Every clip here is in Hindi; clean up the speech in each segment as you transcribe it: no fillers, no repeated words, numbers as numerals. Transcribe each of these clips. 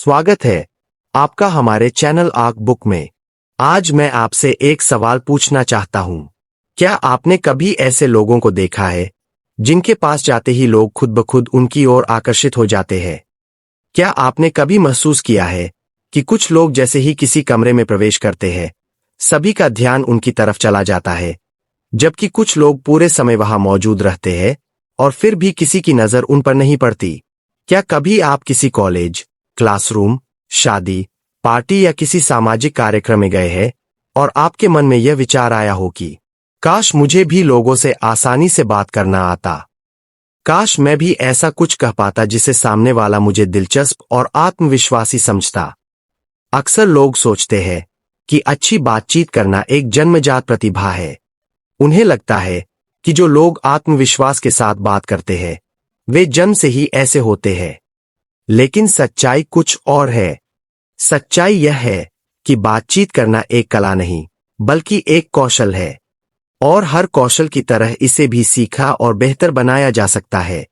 स्वागत है आपका हमारे चैनल आर्क बुक में। आज मैं आपसे एक सवाल पूछना चाहता हूं। क्या आपने कभी ऐसे लोगों को देखा है जिनके पास जाते ही लोग खुद ब खुद उनकी ओर आकर्षित हो जाते हैं? क्या आपने कभी महसूस किया है कि कुछ लोग जैसे ही किसी कमरे में प्रवेश करते हैं, सभी का ध्यान उनकी तरफ चला जाता है, जबकि कुछ लोग पूरे समय वहां मौजूद रहते हैं और फिर भी किसी की नजर उन पर नहीं पड़ती? क्या कभी आप किसी कॉलेज, क्लासरूम, शादी, पार्टी या किसी सामाजिक कार्यक्रम में गए हैं और आपके मन में यह विचार आया हो कि काश मुझे भी लोगों से आसानी से बात करना आता, काश मैं भी ऐसा कुछ कह पाता जिसे सामने वाला मुझे दिलचस्प और आत्मविश्वासी समझता? अक्सर लोग सोचते हैं कि अच्छी बातचीत करना एक जन्मजात प्रतिभा है। उन्हें लगता है कि जो लोग आत्मविश्वास के साथ बात करते हैं वे जन्म से ही ऐसे होते हैं। लेकिन सच्चाई कुछ और है। सच्चाई यह है कि बातचीत करना एक कला नहीं बल्कि एक कौशल है, और हर कौशल की तरह इसे भी सीखा और बेहतर बनाया जा सकता है।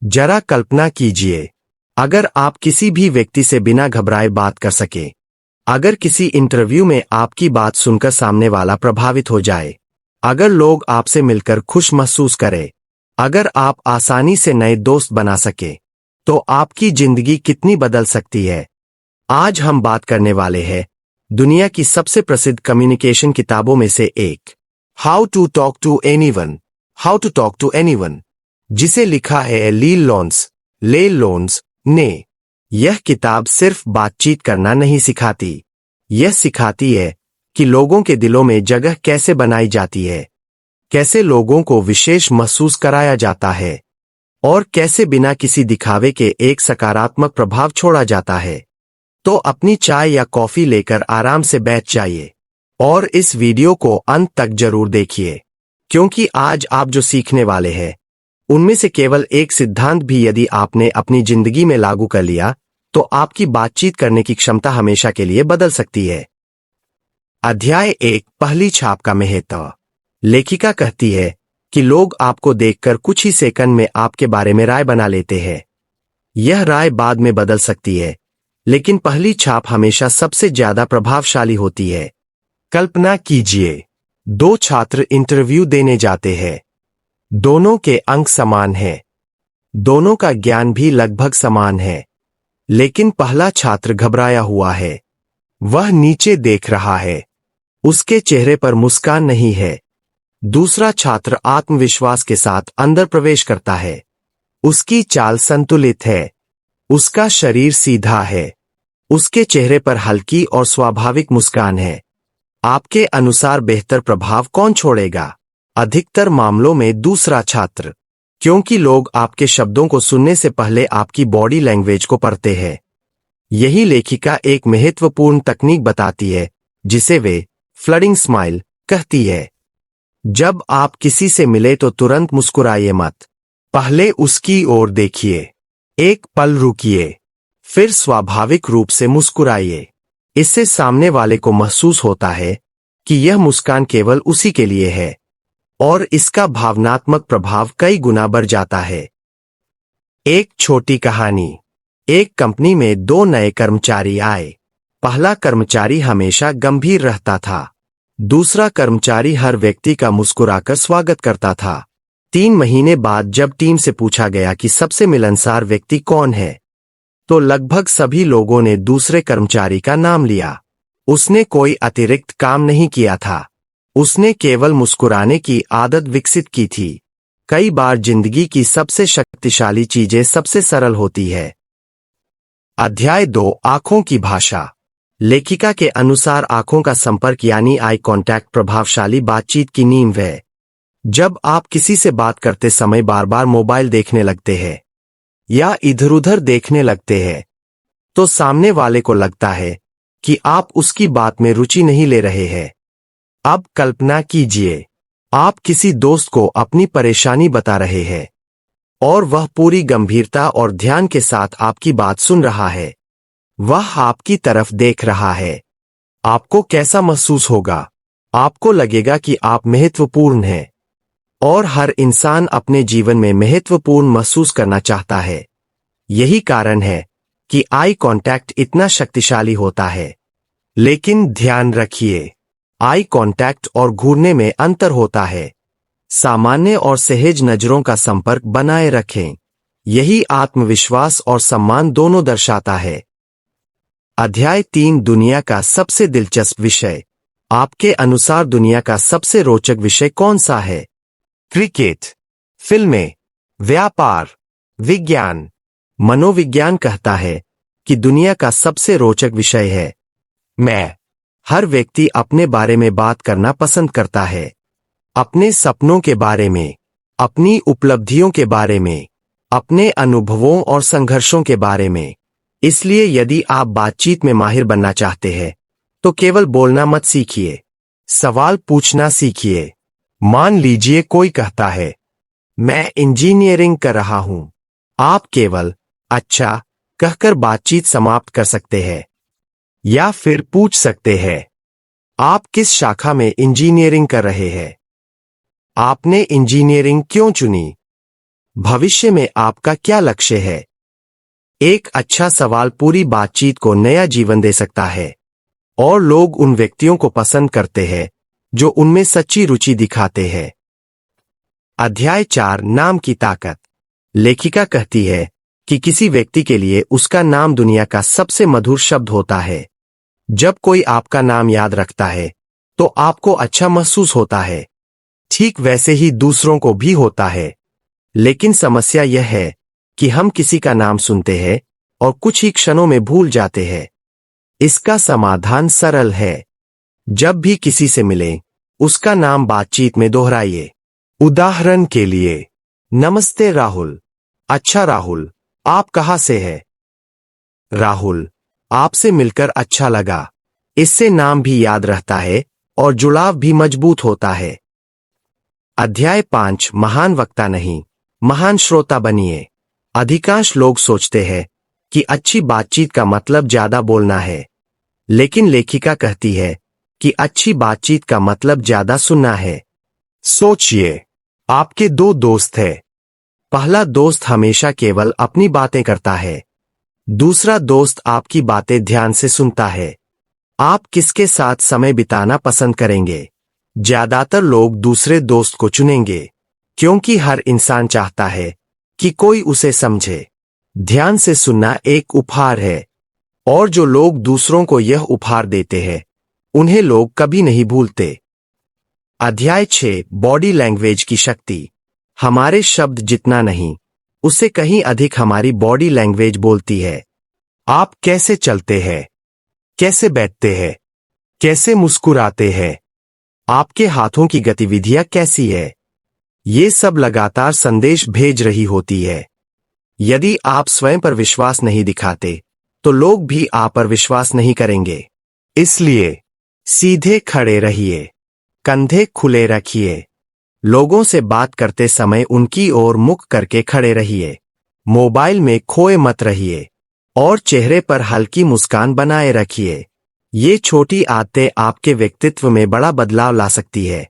जरा कल्पना कीजिए, अगर आप किसी भी व्यक्ति से बिना घबराए बात कर सके, अगर किसी इंटरव्यू में आपकी बात सुनकर सामने वाला प्रभावित हो जाए, अगर लोग आपसे मिलकर खुश महसूस करें, अगर आप आसानी से नए दोस्त बना सके, तो आपकी जिंदगी कितनी बदल सकती है। आज हम बात करने वाले हैं दुनिया की सबसे प्रसिद्ध कम्युनिकेशन किताबों में से एक, how to talk to anyone, जिसे लिखा है लील लोन्स ने। यह किताब सिर्फ बातचीत करना नहीं सिखाती, यह सिखाती है कि लोगों के दिलों में जगह कैसे बनाई जाती है, कैसे लोगों को विशेष महसूस कराया जाता है और कैसे बिना किसी दिखावे के एक सकारात्मक प्रभाव छोड़ा जाता है। तो अपनी चाय या कॉफी लेकर आराम से बैठ जाइए और इस वीडियो को अंत तक जरूर देखिए, क्योंकि आज आप जो सीखने वाले हैं उनमें से केवल एक सिद्धांत भी यदि आपने अपनी जिंदगी में लागू कर लिया तो आपकी बातचीत करने की क्षमता हमेशा के लिए बदल सकती है। अध्याय 1, पहली छाप का महत्व। लेखिका कहती है कि लोग आपको देखकर कुछ ही सेकंड में आपके बारे में राय बना लेते हैं। यह राय बाद में बदल सकती है, लेकिन पहली छाप हमेशा सबसे ज्यादा प्रभावशाली होती है। कल्पना कीजिए, दो छात्र इंटरव्यू देने जाते हैं। दोनों के अंक समान हैं, दोनों का ज्ञान भी लगभग समान है, लेकिन पहला छात्र घबराया हुआ है। वह नीचे देख रहा है, उसके चेहरे पर मुस्कान नहीं है। दूसरा छात्र आत्मविश्वास के साथ अंदर प्रवेश करता है। उसकी चाल संतुलित है, उसका शरीर सीधा है, उसके चेहरे पर हल्की और स्वाभाविक मुस्कान है। आपके अनुसार बेहतर प्रभाव कौन छोड़ेगा? अधिकतर मामलों में दूसरा छात्र, क्योंकि लोग आपके शब्दों को सुनने से पहले आपकी बॉडी लैंग्वेज को पढ़ते हैं। यही लेखिका एक महत्वपूर्ण तकनीक बताती है जिसे वे फ्लडिंग स्माइल कहती है। जब आप किसी से मिले तो तुरंत मुस्कुराइए मत। पहले उसकी ओर देखिए, एक पल रुकिए, फिर स्वाभाविक रूप से मुस्कुराइए। इससे सामने वाले को महसूस होता है कि यह मुस्कान केवल उसी के लिए है और इसका भावनात्मक प्रभाव कई गुना बढ़ जाता है। एक छोटी कहानी। एक कंपनी में दो नए कर्मचारी आए। पहला कर्मचारी हमेशा गंभीर रहता था, दूसरा कर्मचारी हर व्यक्ति का मुस्कुराकर स्वागत करता था। 3 महीने बाद जब टीम से पूछा गया कि सबसे मिलनसार व्यक्ति कौन है, तो लगभग सभी लोगों ने दूसरे कर्मचारी का नाम लिया। उसने कोई अतिरिक्त काम नहीं किया था, उसने केवल मुस्कुराने की आदत विकसित की थी। कई बार जिंदगी की सबसे शक्तिशाली चीजें सबसे सरल होती है। अध्याय 2, आंखों की भाषा। लेखिका के अनुसार आंखों का संपर्क यानी आई कांटेक्ट प्रभावशाली बातचीत की नींव है। जब आप किसी से बात करते समय बार बार मोबाइल देखने लगते हैं या इधर-उधर देखने लगते हैं, तो सामने वाले को लगता है कि आप उसकी बात में रुचि नहीं ले रहे हैं। अब कल्पना कीजिए, आप किसी दोस्त को अपनी परेशानी बता रहे हैं और वह पूरी गंभीरता और ध्यान के साथ आपकी बात सुन रहा है। वह आपकी तरफ देख रहा है। आपको कैसा महसूस होगा? आपको लगेगा कि आप महत्वपूर्ण हैं, और हर इंसान अपने जीवन में महत्वपूर्ण महसूस करना चाहता है। यही कारण है कि आई कांटेक्ट इतना शक्तिशाली होता है। लेकिन ध्यान रखिए, आई कांटेक्ट और घूरने में अंतर होता है। सामान्य और सहज नजरों का संपर्क बनाए रखें। यही आत्मविश्वास और सम्मान दोनों दर्शाता है। अध्याय 3, दुनिया का सबसे दिलचस्प विषय। आपके अनुसार दुनिया का सबसे रोचक विषय कौन सा है? क्रिकेट, फिल्में, व्यापार, विज्ञान। मनोविज्ञान कहता है कि दुनिया का सबसे रोचक विषय है मैं। हर व्यक्ति अपने बारे में बात करना पसंद करता है। अपने सपनों के बारे में, अपनी उपलब्धियों के बारे में, अपने अनुभवों और संघर्षों के बारे में। इसलिए यदि आप बातचीत में माहिर बनना चाहते हैं तो केवल बोलना मत सीखिए, सवाल पूछना सीखिए। मान लीजिए कोई कहता है मैं इंजीनियरिंग कर रहा हूं। आप केवल अच्छा कहकर बातचीत समाप्त कर सकते हैं या फिर पूछ सकते हैं आप किस शाखा में इंजीनियरिंग कर रहे हैं? आपने इंजीनियरिंग क्यों चुनी? भविष्य में आपका क्या लक्ष्य है? एक अच्छा सवाल पूरी बातचीत को नया जीवन दे सकता है और लोग उन व्यक्तियों को पसंद करते हैं जो उनमें सच्ची रुचि दिखाते हैं। अध्याय 4, नाम की ताकत। लेखिका कहती है कि किसी व्यक्ति के लिए उसका नाम दुनिया का सबसे मधुर शब्द होता है। जब कोई आपका नाम याद रखता है तो आपको अच्छा महसूस होता है। ठीक वैसे ही दूसरों को भी होता है। लेकिन समस्या यह है कि हम किसी का नाम सुनते हैं और कुछ ही क्षणों में भूल जाते हैं। इसका समाधान सरल है। जब भी किसी से मिलें, उसका नाम बातचीत में दोहराइए। उदाहरण के लिए, नमस्ते राहुल। अच्छा राहुल, आप कहाँ से हैं? राहुल, आपसे मिलकर अच्छा लगा। इससे नाम भी याद रहता है और जुड़ाव भी मजबूत होता है। अध्याय 5, महान वक्ता नहीं, महान श्रोता बनिए। अधिकांश लोग सोचते हैं कि अच्छी बातचीत का मतलब ज्यादा बोलना है, लेकिन लेखिका कहती है कि अच्छी बातचीत का मतलब ज्यादा सुनना है। सोचिए, आपके 2 दोस्त हैं। पहला दोस्त हमेशा केवल अपनी बातें करता है। दूसरा दोस्त आपकी बातें ध्यान से सुनता है। आप किसके साथ समय बिताना पसंद करेंगे? ज्यादातर लोग दूसरे दोस्त को चुनेंगे, क्योंकि हर इंसान चाहता है कि कोई उसे समझे। ध्यान से सुनना एक उपहार है, और जो लोग दूसरों को यह उपहार देते हैं उन्हें लोग कभी नहीं भूलते। अध्याय 6, बॉडी लैंग्वेज की शक्ति। हमारे शब्द जितना नहीं, उससे कहीं अधिक हमारी बॉडी लैंग्वेज बोलती है। आप कैसे चलते हैं, कैसे बैठते हैं, कैसे मुस्कुराते हैं, आपके हाथों की गतिविधियां कैसी है, ये सब लगातार संदेश भेज रही होती है। यदि आप स्वयं पर विश्वास नहीं दिखाते तो लोग भी आप पर विश्वास नहीं करेंगे। इसलिए सीधे खड़े रहिए, कंधे खुले रखिए। लोगों से बात करते समय उनकी ओर मुख करके खड़े रहिए। मोबाइल में खोए मत रहिए और चेहरे पर हल्की मुस्कान बनाए रखिए। ये छोटी आदतें आपके व्यक्तित्व में बड़ा बदलाव ला सकती है।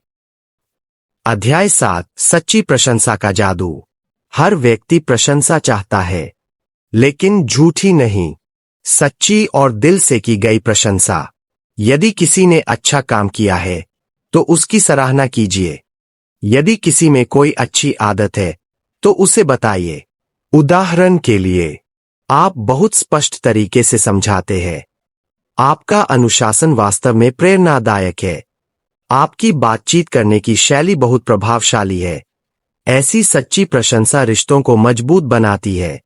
अध्याय 7, सच्ची प्रशंसा का जादू। हर व्यक्ति प्रशंसा चाहता है, लेकिन झूठी नहीं, सच्ची और दिल से की गई प्रशंसा। यदि किसी ने अच्छा काम किया है तो उसकी सराहना कीजिए। यदि किसी में कोई अच्छी आदत है तो उसे बताइए। उदाहरण के लिए, आप बहुत स्पष्ट तरीके से समझाते हैं। आपका अनुशासन वास्तव में प्रेरणादायक है। आपकी बातचीत करने की शैली बहुत प्रभावशाली है। ऐसी सच्ची प्रशंसा रिश्तों को मजबूत बनाती है।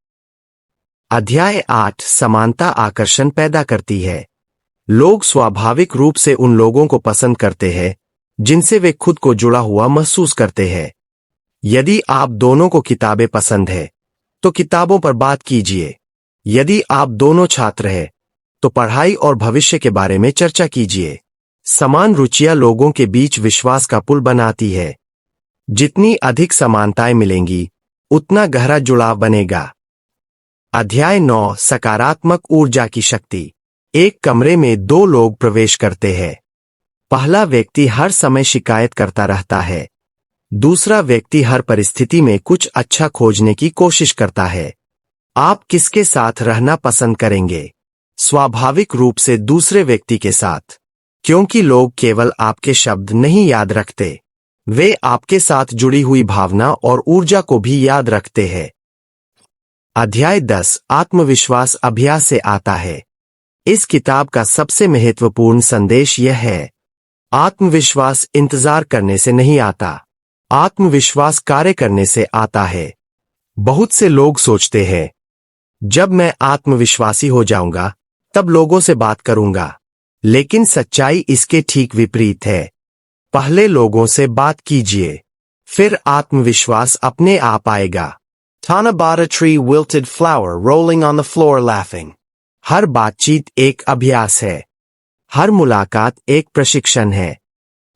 अध्याय 8, समानता आकर्षण पैदा करती है। लोग स्वाभाविक रूप से उन लोगों को पसंद करते हैं जिनसे वे खुद को जुड़ा हुआ महसूस करते हैं। यदि आप दोनों को किताबें पसंद है तो किताबों पर बात कीजिए। यदि आप दोनों छात्र हैं तो पढ़ाई और भविष्य के बारे में चर्चा कीजिए। समान रुचियां लोगों के बीच विश्वास का पुल बनाती है। जितनी अधिक समानताएं मिलेंगी, उतना गहरा जुड़ाव बनेगा। अध्याय 9, सकारात्मक ऊर्जा की शक्ति। एक कमरे में 2 लोग प्रवेश करते हैं। पहला व्यक्ति हर समय शिकायत करता रहता है। दूसरा व्यक्ति हर परिस्थिति में कुछ अच्छा खोजने की कोशिश करता है। आप किसके साथ रहना पसंद करेंगे? स्वाभाविक रूप से दूसरे व्यक्ति के साथ, क्योंकि लोग केवल आपके शब्द नहीं याद रखते, वे आपके साथ जुड़ी हुई भावना और ऊर्जा को भी याद रखते हैं। अध्याय 10 आत्मविश्वास अभ्यास से आता है। इस किताब का सबसे महत्वपूर्ण संदेश यह है, आत्मविश्वास इंतजार करने से नहीं आता, आत्मविश्वास कार्य करने से आता है। बहुत से लोग सोचते हैं, जब मैं आत्मविश्वासी हो जाऊंगा तब लोगों से बात करूंगा, लेकिन सच्चाई इसके ठीक विपरीत है। पहले लोगों से बात कीजिए, फिर आत्मविश्वास अपने आप आएगा। Tana bought a tree wilted flower rolling on the floor laughing. हर बातचीत एक अभ्यास है, हर मुलाकात एक प्रशिक्षण है,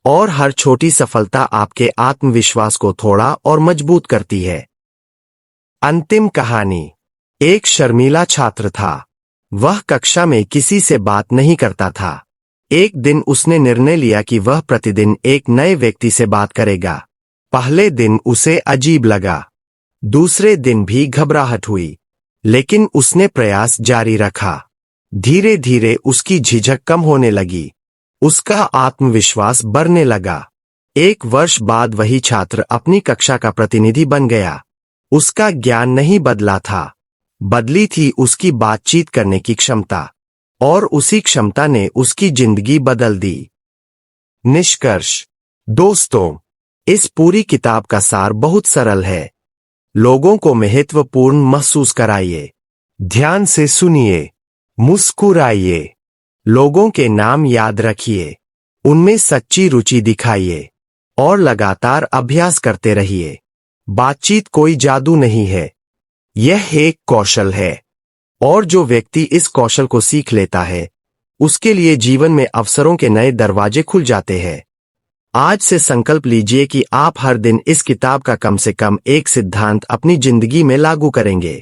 और हर छोटी सफलता आपके आत्मविश्वास को थोड़ा और मजबूत करती है। अंतिम कहानी। एक शर्मीला छात्र था। वह कक्षा में किसी से बात नहीं करता था। एक दिन उसने निर्णय लिया कि वह प्रतिदिन एक नए व्यक्ति से बात करेगा। पहले दिन उसे अजीब लगा, दूसरे दिन भी घबराहट हुई, लेकिन उसने प्रयास जारी रखा। धीरे धीरे उसकी झिझक कम होने लगी, उसका आत्मविश्वास बढ़ने लगा। एक वर्ष बाद वही छात्र अपनी कक्षा का प्रतिनिधि बन गया। उसका ज्ञान नहीं बदला था, बदली थी उसकी बातचीत करने की क्षमता, और उसी क्षमता ने उसकी जिंदगी बदल दी। निष्कर्ष। दोस्तों, इस पूरी किताब का सार बहुत सरल है। लोगों को महत्वपूर्ण महसूस कराइए, ध्यान से सुनिए, मुस्कुराइए, लोगों के नाम याद रखिए, उनमें सच्ची रुचि दिखाइए, और लगातार अभ्यास करते रहिए। बातचीत कोई जादू नहीं है, यह एक कौशल है, और जो व्यक्ति इस कौशल को सीख लेता है, उसके लिए जीवन में अवसरों के नए दरवाजे खुल जाते हैं। आज से संकल्प लीजिए कि आप हर दिन इस किताब का कम से कम एक सिद्धांत अपनी जिंदगी में लागू करेंगे।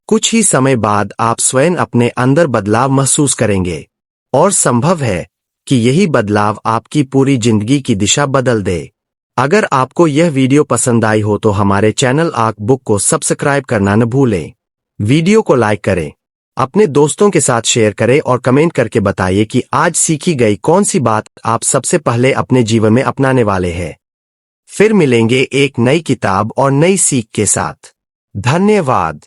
कुछ ही समय बाद आप स्वयं अपने अंदर बदलाव महसूस करेंगे, और संभव है कि यही बदलाव आपकी पूरी जिंदगी की दिशा बदल दे। अगर आपको यह वीडियो पसंद आई हो तो हमारे चैनल आर्क बुक को सब्सक्राइब करना न भूलें। वीडियो को लाइक करें, अपने दोस्तों के साथ शेयर करें और कमेंट करके बताइए कि आज सीखी गई कौन सी बात आप सबसे पहले अपने जीवन में अपनाने वाले हैं। फिर मिलेंगे एक नई किताब और नई सीख के साथ। धन्यवाद।